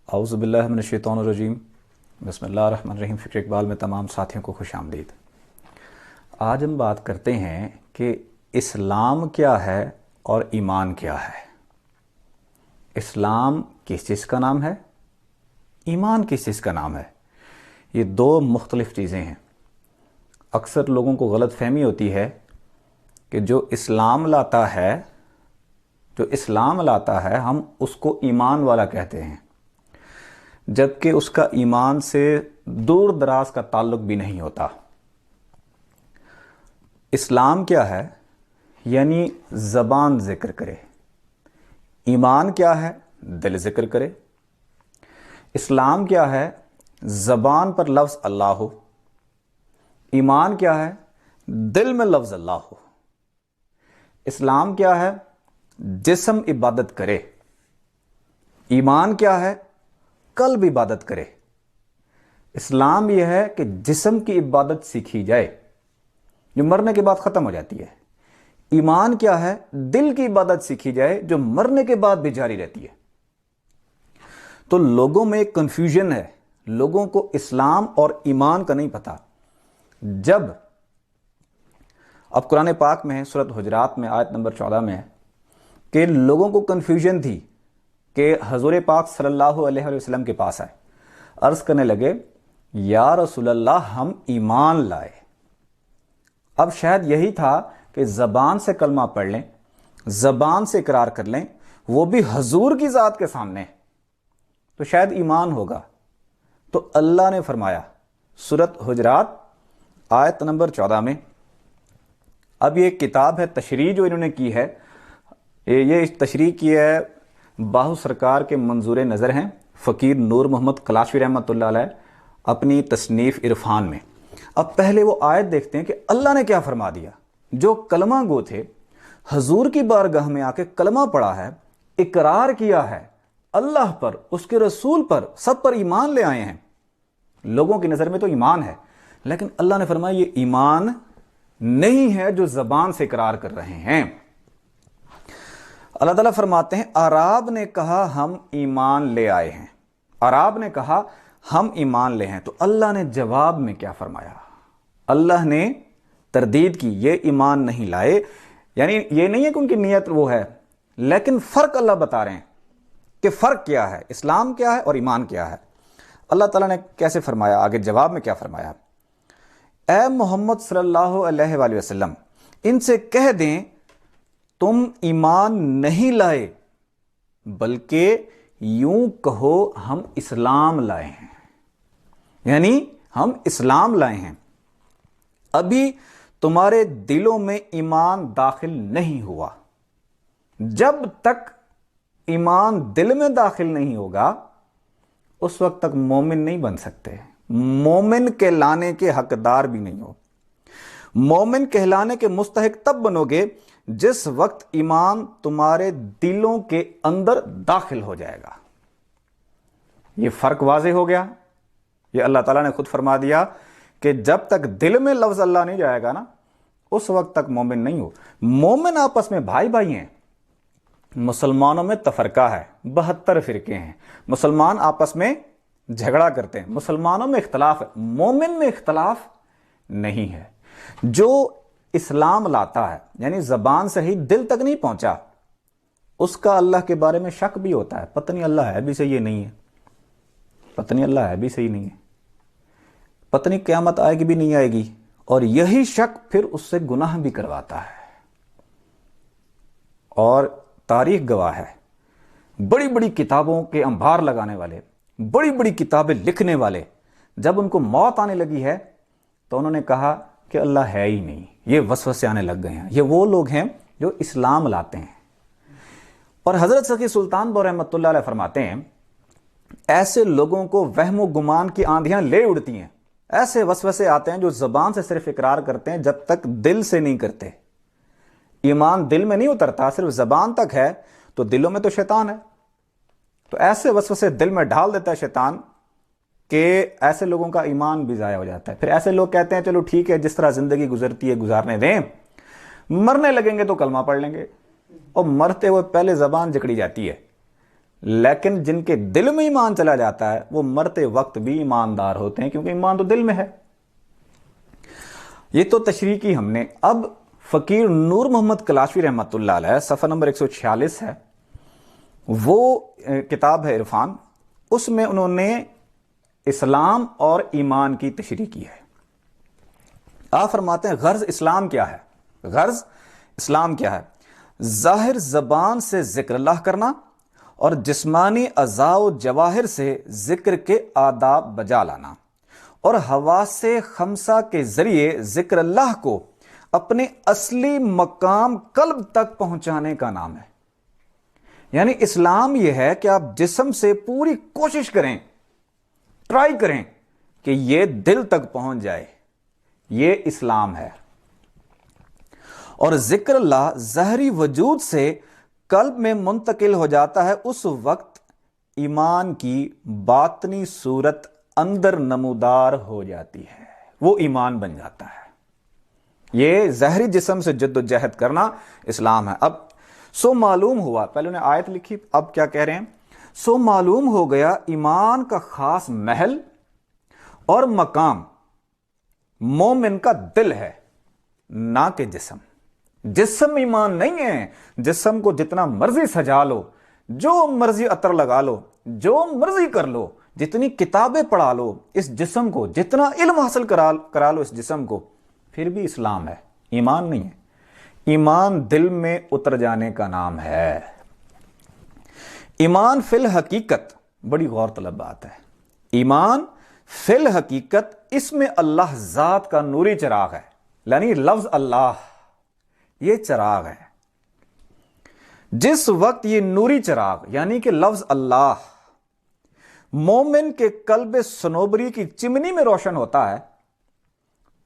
اعوذ باللہ من الشیطان الرجیم، بسم اللہ الرحمن الرحیم۔ فکر اقبال میں تمام ساتھیوں کو خوش آمدید۔ آج ہم بات کرتے ہیں کہ اسلام کیا ہے اور ایمان کیا ہے۔ اسلام کس چیز کا نام ہے، ایمان کس چیز کا نام ہے؟ یہ دو مختلف چیزیں ہیں۔ اکثر لوگوں کو غلط فہمی ہوتی ہے کہ جو اسلام لاتا ہے ہم اس کو ایمان والا کہتے ہیں، جبکہ اس کا ایمان سے دور دراز کا تعلق بھی نہیں ہوتا۔ اسلام کیا ہے؟ یعنی زبان ذکر کرے۔ ایمان کیا ہے؟ دل ذکر کرے۔ اسلام کیا ہے؟ زبان پر لفظ اللہ ہو۔ ایمان کیا ہے؟ دل میں لفظ اللہ ہو۔ اسلام کیا ہے؟ جسم عبادت کرے۔ ایمان کیا ہے؟ قلب عبادت کرے۔ اسلام یہ ہے کہ جسم کی عبادت سیکھی جائے جو مرنے کے بعد ختم ہو جاتی ہے۔ ایمان کیا ہے؟ دل کی عبادت سیکھی جائے جو مرنے کے بعد بھی جاری رہتی ہے۔ تو لوگوں میں ایک کنفیوژن ہے، لوگوں کو اسلام اور ایمان کا نہیں پتا۔ جب اب قرآن پاک میں ہے، سورۃ حجرات میں آیت نمبر 14 میں ہے کہ لوگوں کو کنفیوژن تھی کہ حضور پاک صلی اللہ علیہ وسلم کے پاس آئے، عرض کرنے لگے یا رسول اللہ ہم ایمان لائے۔ اب شاید یہی تھا کہ زبان سے کلمہ پڑھ لیں، زبان سے اقرار کر لیں، وہ بھی حضور کی ذات کے سامنے، تو شاید ایمان ہوگا۔ تو اللہ نے فرمایا سورۃ حجرات آیت نمبر 14 میں، اب یہ کتاب ہے، تشریح جو انہوں نے کی ہے، یہ تشریح کی ہے باہو سرکار کے منظور نظر ہیں فقیر نور محمد کلاشوی رحمۃ اللہ علیہ اپنی تصنیف عرفان میں۔ اب پہلے وہ آیت دیکھتے ہیں کہ اللہ نے کیا فرما دیا۔ جو کلمہ گو تھے، حضور کی بارگاہ میں آ کے کلمہ پڑھا ہے، اقرار کیا ہے اللہ پر، اس کے رسول پر، سب پر ایمان لے آئے ہیں۔ لوگوں کی نظر میں تو ایمان ہے، لیکن اللہ نے فرمایا یہ ایمان نہیں ہے جو زبان سے اقرار کر رہے ہیں۔ اللہ تعالیٰ فرماتے ہیں اعراب نے کہا ہم ایمان لے آئے ہیں۔ اعراب نے کہا ہم ایمان لے ہیں، تو اللہ نے جواب میں کیا فرمایا؟ اللہ نے تردید کی، یہ ایمان نہیں لائے۔ یعنی یہ نہیں ہے کہ ان کی نیت وہ ہے، لیکن فرق اللہ بتا رہے ہیں کہ فرق کیا ہے، اسلام کیا ہے اور ایمان کیا ہے۔ اللہ تعالیٰ نے کیسے فرمایا، آگے جواب میں کیا فرمایا؟ اے محمد صلی اللہ علیہ وآلہ وسلم ان سے کہہ دیں تم ایمان نہیں لائے، بلکہ یوں کہو ہم اسلام لائے ہیں۔ یعنی ہم اسلام لائے ہیں، ابھی تمہارے دلوں میں ایمان داخل نہیں ہوا۔ جب تک ایمان دل میں داخل نہیں ہوگا اس وقت تک مومن نہیں بن سکتے، مومن کہلانے کے حقدار بھی نہیں ہو۔ مومن کہلانے کے مستحق تب بنو گے جس وقت ایمان تمہارے دلوں کے اندر داخل ہو جائے گا۔ یہ فرق واضح ہو گیا۔ یہ اللہ تعالیٰ نے خود فرما دیا کہ جب تک دل میں لفظ اللہ نہیں جائے گا نا، اس وقت تک مومن نہیں ہو۔ مومن آپس میں بھائی بھائی ہیں۔ مسلمانوں میں تفرقہ ہے، 72 فرقے ہیں، مسلمان آپس میں جھگڑا کرتے ہیں، مسلمانوں میں اختلاف ہے، مومن میں اختلاف نہیں ہے۔ جو اسلام لاتا ہے، یعنی زبان سے ہی دل تک نہیں پہنچا، اس کا اللہ کے بارے میں شک بھی ہوتا ہے، پتہ نہیں اللہ ہے بھی صحیح ہے نہیں ہے، پتہ نہیں اللہ ہے بھی صحیح نہیں ہے، پتہ نہیں قیامت آئے گی بھی نہیں آئے گی، اور یہی شک پھر اس سے گناہ بھی کرواتا ہے۔ اور تاریخ گواہ ہے، بڑی بڑی کتابوں کے انبار لگانے والے، بڑی بڑی کتابیں لکھنے والے، جب ان کو موت آنے لگی ہے تو انہوں نے کہا کہ اللہ ہے ہی نہیں، یہ وسوسے آنے لگ گئے ہیں۔ یہ وہ لوگ ہیں جو اسلام لاتے ہیں۔ اور حضرت سخی سلطان بہو رحمۃ اللہ علیہ فرماتے ہیں ایسے لوگوں کو وہم و گمان کی آندھیاں لے اڑتی ہیں، ایسے وسوسے آتے ہیں جو زبان سے صرف اقرار کرتے ہیں، جب تک دل سے نہیں کرتے۔ ایمان دل میں نہیں اترتا، صرف زبان تک ہے، تو دلوں میں تو شیطان ہے، تو ایسے وسوسے دل میں ڈال دیتا ہے شیطان کہ ایسے لوگوں کا ایمان بھی ضائع ہو جاتا ہے۔ پھر ایسے لوگ کہتے ہیں چلو ٹھیک ہے، جس طرح زندگی گزرتی ہے گزارنے دیں، مرنے لگیں گے تو کلمہ پڑھ لیں گے، اور مرتے ہوئے پہلے زبان جکڑی جاتی ہے، لیکن جن کے دل میں ایمان چلا جاتا ہے وہ مرتے وقت بھی ایماندار ہوتے ہیں، کیونکہ ایمان تو دل میں ہے۔ یہ تو تشریح کی ہم نے۔ اب فقیر نور محمد کلاشوی رحمۃ اللہ علیہ، صفحہ نمبر 146 ہے، وہ کتاب ہے عرفان، اس میں انہوں نے اسلام اور ایمان کی تشریح کی ہے۔ آپ فرماتے ہیں غرض اسلام کیا ہے؟ غرض اسلام کیا ہے؟ ظاہر زبان سے ذکر اللہ کرنا اور جسمانی اعضاء و جواہر سے ذکر کے آداب بجا لانا، اور حواس خمسہ کے ذریعے ذکر اللہ کو اپنے اصلی مقام قلب تک پہنچانے کا نام ہے۔ یعنی اسلام یہ ہے کہ آپ جسم سے پوری کوشش کریں، ٹرائی کریں کہ یہ دل تک پہنچ جائے، یہ اسلام ہے۔ اور ذکر اللہ ظاہری وجود سے قلب میں منتقل ہو جاتا ہے، اس وقت ایمان کی باطنی صورت اندر نمودار ہو جاتی ہے، وہ ایمان بن جاتا ہے۔ یہ ظاہری جسم سے جد و جہد کرنا اسلام ہے۔ اب سو معلوم ہوا، پہلے نے آیت لکھی، اب کیا کہہ رہے ہیں؟ سو معلوم ہو گیا ایمان کا خاص محل اور مقام مومن کا دل ہے، نہ کہ جسم۔ جسم ایمان نہیں ہے۔ جسم کو جتنا مرضی سجا لو، جو مرضی عطر لگا لو، جو مرضی کر لو، جتنی کتابیں پڑھا لو، اس جسم کو جتنا علم حاصل کرا لو اس جسم کو، پھر بھی اسلام ہے، ایمان نہیں ہے۔ ایمان دل میں اتر جانے کا نام ہے۔ ایمان فی الحقیقت، بڑی غور طلب بات ہے، ایمان فی الحقیقت اس میں اللہ ذات کا نوری چراغ ہے، یعنی لفظ اللہ یہ چراغ ہے۔ جس وقت یہ نوری چراغ یعنی کہ لفظ اللہ مومن کے قلب صنوبری کی چمنی میں روشن ہوتا ہے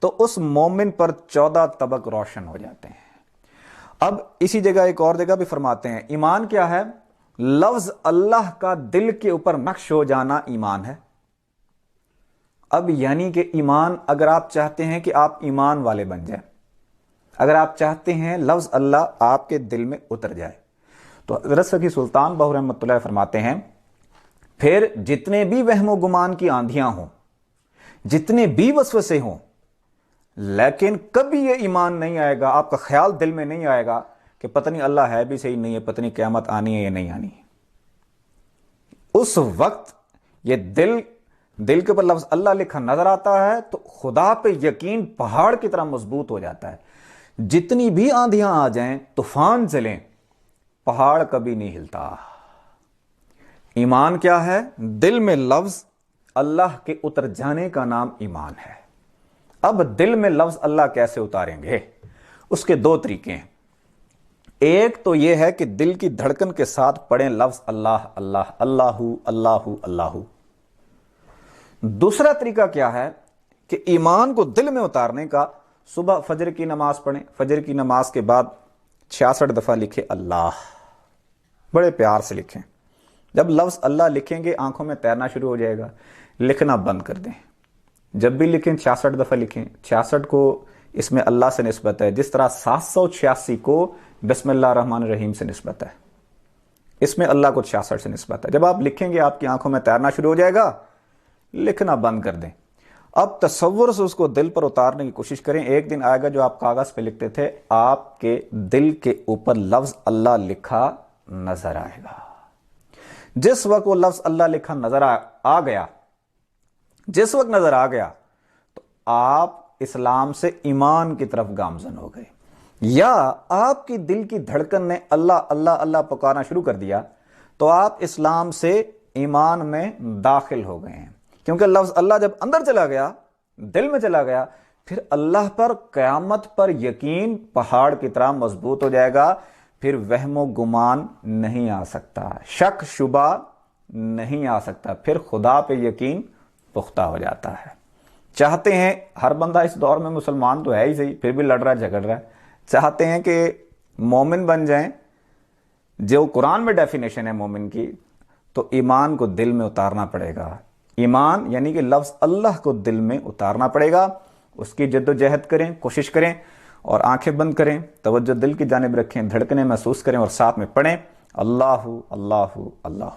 تو اس مومن پر 14 طبق روشن ہو جاتے ہیں۔ اب اسی جگہ ایک اور جگہ بھی فرماتے ہیں ایمان کیا ہے؟ لفظ اللہ کا دل کے اوپر نقش ہو جانا ایمان ہے۔ اب یعنی کہ ایمان، اگر آپ چاہتے ہیں کہ آپ ایمان والے بن جائیں، اگر آپ چاہتے ہیں لفظ اللہ آپ کے دل میں اتر جائے، تو حضرت سخی سلطان بہو رحمۃ اللہ فرماتے ہیں پھر جتنے بھی وہم و گمان کی آندھیاں ہوں، جتنے بھی وسوسے ہوں، لیکن کبھی یہ ایمان نہیں آئے گا، آپ کا خیال دل میں نہیں آئے گا کہ پتہ نہیں اللہ ہے بھی صحیح نہیں ہے، پتہ نہیں قیامت آنی ہے یا نہیں آنی ہے۔ اس وقت یہ دل کے اوپر لفظ اللہ لکھا نظر آتا ہے تو خدا پہ یقین پہاڑ کی طرح مضبوط ہو جاتا ہے۔ جتنی بھی آندھیاں آ جائیں، طوفان چلیں، پہاڑ کبھی نہیں ہلتا۔ ایمان کیا ہے؟ دل میں لفظ اللہ کے اتر جانے کا نام ایمان ہے۔ اب دل میں لفظ اللہ کیسے اتاریں گے؟ اس کے 2 طریقے ہیں۔ ایک تو یہ ہے کہ دل کی دھڑکن کے ساتھ پڑھیں لفظ اللہ اللہ، اللہ اللہ اللہ۔ دوسرا طریقہ کیا ہے کہ ایمان کو دل میں اتارنے کا، صبح فجر کی نماز پڑھیں، فجر کی نماز کے بعد 66 دفعہ لکھیں اللہ، بڑے پیار سے لکھیں۔ جب لفظ اللہ لکھیں گے آنکھوں میں تیرنا شروع ہو جائے گا، لکھنا بند کر دیں۔ جب بھی لکھیں 66 دفعہ لکھیں۔ 66 کو اس میں اللہ سے نسبت ہے، جس طرح 786 کو بسم اللہ الرحمن الرحیم سے نسبت ہے، اس میں اللہ کو 66 سے نسبت ہے۔ جب آپ لکھیں گے آپ کی آنکھوں میں تیرنا شروع ہو جائے گا، لکھنا بند کر دیں۔ اب تصور سے اس کو دل پر اتارنے کی کوشش کریں۔ ایک دن آئے گا جو آپ کاغذ پہ لکھتے تھے، آپ کے دل کے اوپر لفظ اللہ لکھا نظر آئے گا۔ جس وقت وہ لفظ اللہ لکھا نظر آ گیا، جس وقت نظر آ گیا تو آپ اسلام سے ایمان کی طرف گامزن ہو گئے، یا آپ کی دل کی دھڑکن نے اللہ اللہ اللہ پکارنا شروع کر دیا تو آپ اسلام سے ایمان میں داخل ہو گئے ہیں۔ کیونکہ لفظ اللہ جب اندر چلا گیا، دل میں چلا گیا، پھر اللہ پر قیامت پر یقین پہاڑ کی طرح مضبوط ہو جائے گا۔ پھر وہم و گمان نہیں آ سکتا، شک شبہ نہیں آ سکتا، پھر خدا پہ یقین پختہ ہو جاتا ہے۔ چاہتے ہیں ہر بندہ اس دور میں مسلمان تو ہے ہی صحیح، پھر بھی لڑ رہا ہے، جھگڑ رہا ہے، چاہتے ہیں کہ مومن بن جائیں، جو قرآن میں ڈیفینیشن ہے مومن کی، تو ایمان کو دل میں اتارنا پڑے گا۔ ایمان یعنی کہ لفظ اللہ کو دل میں اتارنا پڑے گا۔ اس کی جد و جہد کریں، کوشش کریں، اور آنکھیں بند کریں، توجہ دل کی جانب رکھیں، دھڑکنیں محسوس کریں اور ساتھ میں پڑھیں اللہ اللہ اللہ۔